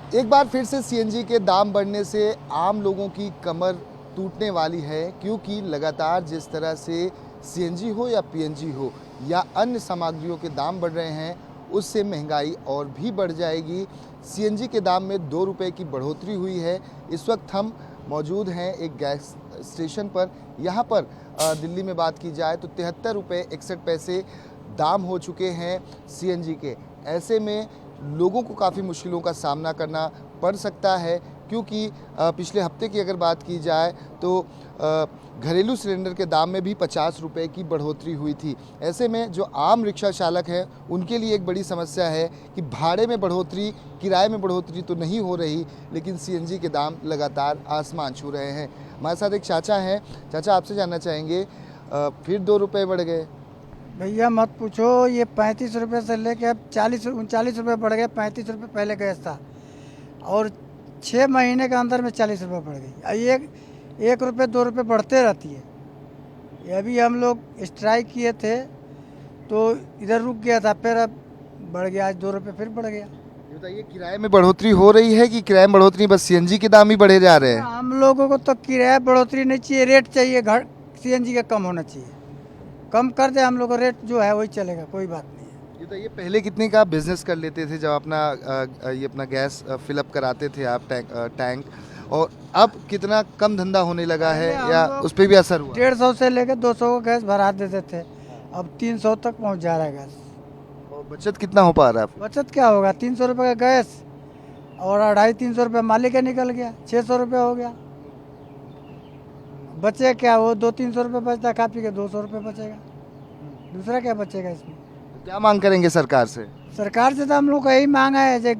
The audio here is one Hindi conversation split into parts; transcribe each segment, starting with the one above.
एक बार फिर से सीएनजी के दाम बढ़ने से आम लोगों की कमर टूटने वाली है, क्योंकि लगातार जिस तरह से सीएनजी हो या पीएनजी हो या अन्य सामग्रियों के दाम बढ़ रहे हैं, उससे महंगाई और भी बढ़ जाएगी। सीएनजी के दाम में 2 रुपये की बढ़ोतरी हुई है। इस वक्त हम मौजूद हैं एक गैस स्टेशन पर। यहाँ पर दिल्ली में बात की जाए तो 73 रुपये 61 पैसे दाम हो चुके हैं सीएनजी के। ऐसे में लोगों को काफ़ी मुश्किलों का सामना करना पड़ सकता है, क्योंकि पिछले हफ्ते की अगर बात की जाए तो घरेलू सिलेंडर के दाम में भी 50 रुपये की बढ़ोतरी हुई थी। ऐसे में जो आम रिक्शा चालक हैं उनके लिए एक बड़ी समस्या है कि भाड़े में बढ़ोतरी, किराए में बढ़ोतरी तो नहीं हो रही, लेकिन सीएनजी के दाम लगातार आसमान छू रहे हैं। हमारे साथ एक चाचा हैं। चाचा, आपसे जानना चाहेंगे, फिर 2 रुपये बढ़ गए? भैया मत पूछो, ये 35 रुपये से लेके अब 39 रुपये बढ़ गए। 35 रुपये पहले गैस था और 6 महीने के अंदर में 40 रुपये बढ़ गई। एक रुपये 2 रुपये बढ़ते रहती है। ये अभी हम लोग स्ट्राइक किए थे तो इधर रुक गया था, फिर अब बढ़ गया, आज 2 रुपये फिर बढ़ गया। ये बताइए, किराए में बढ़ोतरी हो रही है कि किराए में बढ़ोतरी बस सीएनजी के दाम ही बढ़े जा रहे हैं? हम लोगों को तो किराया बढ़ोतरी नहीं चाहिए, रेट चाहिए। घर सीएनजी का कम होना चाहिए, कम कर दे, हम लोग का रेट जो है वही चलेगा, कोई बात नहीं है। ये तो ये पहले कितने का बिजनेस कर लेते थे जब अपना गैस फिलअप कराते थे आप टैंक, और अब कितना कम धंधा होने लगा है या उस पर भी असर हुआ? 150 से लेकर 200 का गैस भरा देते थे, अब 300 तक पहुंच जा रहा है गैस। और बचत कितना हो पा रहा है आपको? बचत क्या होगा? 300 रुपये का गैस और 250-300 रुपये मालिक का निकल गया, 600 रुपये हो गया। बचे क्या? वो 200-300 रुपये बचता, खा पी के 200 रुपये बचेगा, दूसरा क्या बचेगा इसमें? क्या मांग करेंगे सरकार से? सरकार से तो हम लोग का यही मांग है जो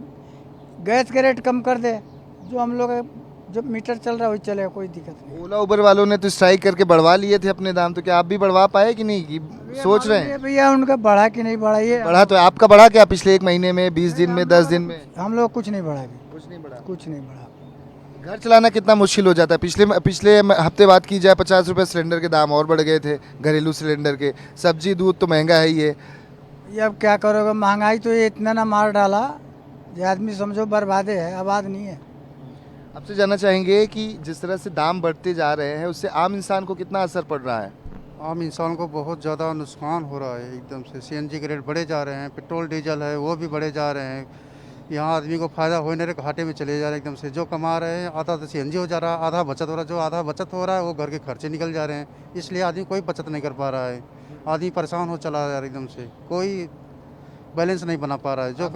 गैस के रेट कम कर दे, जो हम लोग जो मीटर चल रहा है वही चलेगा, कोई दिक्कत नहीं। ओला उबर वालों ने तो स्ट्राइक करके बढ़वा लिए थे अपने दाम, तो क्या आप भी बढ़वा पाए कि नहीं, कि सोच रहे हैं? भैया उनका बढ़ा कि नहीं बढ़ा, ये बढ़ा तो आपका बढ़ा क्या पिछले 1 महीने में, 20 दिन में, 10 दिन में? हम लोग कुछ नहीं बढ़ा अभी, कुछ नहीं बढ़ा। कुछ नहीं बढ़ा। घर चलाना कितना मुश्किल हो जाता है। पिछले हफ्ते बात की जाए 50 रुपये सिलेंडर के दाम और बढ़ गए थे घरेलू सिलेंडर के। सब्जी दूध तो महंगा है ही है। ये अब क्या करोगे, महंगाई तो ये इतना ना मार डाला, ये आदमी समझो बर्बादे है, आबाद नहीं है। आपसे जानना चाहेंगे कि जिस तरह से दाम बढ़ते जा रहे हैं उससे आम इंसान को कितना असर पड़ रहा है? आम इंसान को बहुत ज़्यादा नुकसान हो रहा है एकदम से। सीएनजी के रेट बढ़े जा रहे हैं, पेट्रोल डीजल है वो भी बढ़े जा रहे हैं। यहाँ आदमी को फ़ायदा हो नहीं रहा, घाटे में चले जा रहे हैं एकदम से। जो कमा रहे हैं आधा तो सीएनजी हो जा रहा है, आधा बचत हो रहा है। जो आधा बचत हो रहा है वो घर के खर्चे निकल जा रहे हैं, इसलिए आदमी कोई बचत नहीं कर पा रहा है। आदमी परेशान हो चला जा रहा है एकदम से, कोई बैलेंस नहीं बना पा रहा है। जो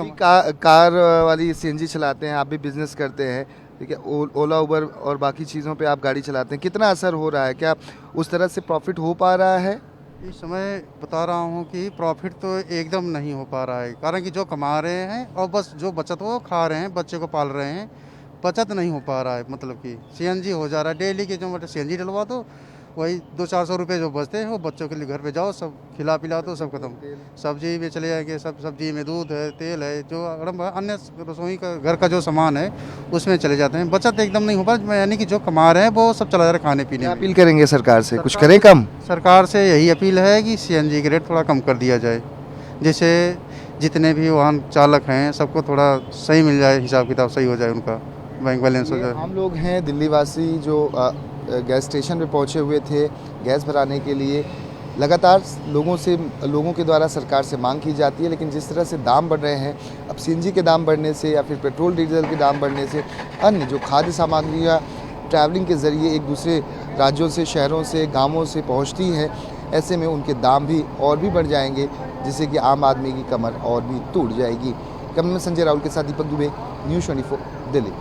कार वाली सीएनजी चलाते हैं, आप भी बिजनेस करते हैं, ठीक है, ओला उबर और बाकी चीज़ों पे आप गाड़ी चलाते हैं, कितना असर हो रहा है? क्या उस तरह से प्रॉफिट हो पा रहा है? इस समय बता रहा हूँ कि प्रॉफिट तो एकदम नहीं हो पा रहा है, कारण कि जो कमा रहे हैं और बस जो बचत वो खा रहे हैं, बच्चे को पाल रहे हैं, बचत नहीं हो पा रहा है। मतलब कि सीएनजी हो जा रहा है डेली के, जो मतलब सीएनजी डलवा दो वही 200-400 रुपये जो बचते हैं वो बच्चों के लिए घर पे जाओ, सब खिला पिला दो, सब खत्म। सब्जी में चले जाएंगे, सब सब्जी में दूध है, तेल है, जो अन्य रसोई का घर का जो सामान है उसमें चले जाते हैं। बचत एकदम नहीं हो पा रहा, यानी कि जो कमा रहे हैं वो सब चला जा रहा है खाने पीने में। अपील करेंगे सरकार से कुछ करें कम? सरकार से यही अपील है कि सीएनजी के रेट थोड़ा कम कर दिया जाए, जिससे जितने भी वाहन चालक हैं सबको थोड़ा सही मिल जाए, हिसाब किताब सही हो जाए, उनका बैंक बैलेंस हो जाए। हम लोग हैं दिल्ली वासी जो गैस स्टेशन पे पहुंचे हुए थे गैस भराने के लिए। लगातार लोगों के द्वारा सरकार से मांग की जाती है, लेकिन जिस तरह से दाम बढ़ रहे हैं, अब सीएनजी के दाम बढ़ने से या फिर पेट्रोल डीजल के दाम बढ़ने से अन्य जो खाद्य सामग्रियाँ ट्रैवलिंग के ज़रिए एक दूसरे राज्यों से, शहरों से, गाँवों से पहुँचती हैं, ऐसे में उनके दाम भी और भी बढ़ जाएंगे, जिससे कि आम आदमी की कमर और भी टूट जाएगी। कैमरामैन संजय राहुल के साथ दीपक दुबे, न्यूज़ 24 दिल्ली।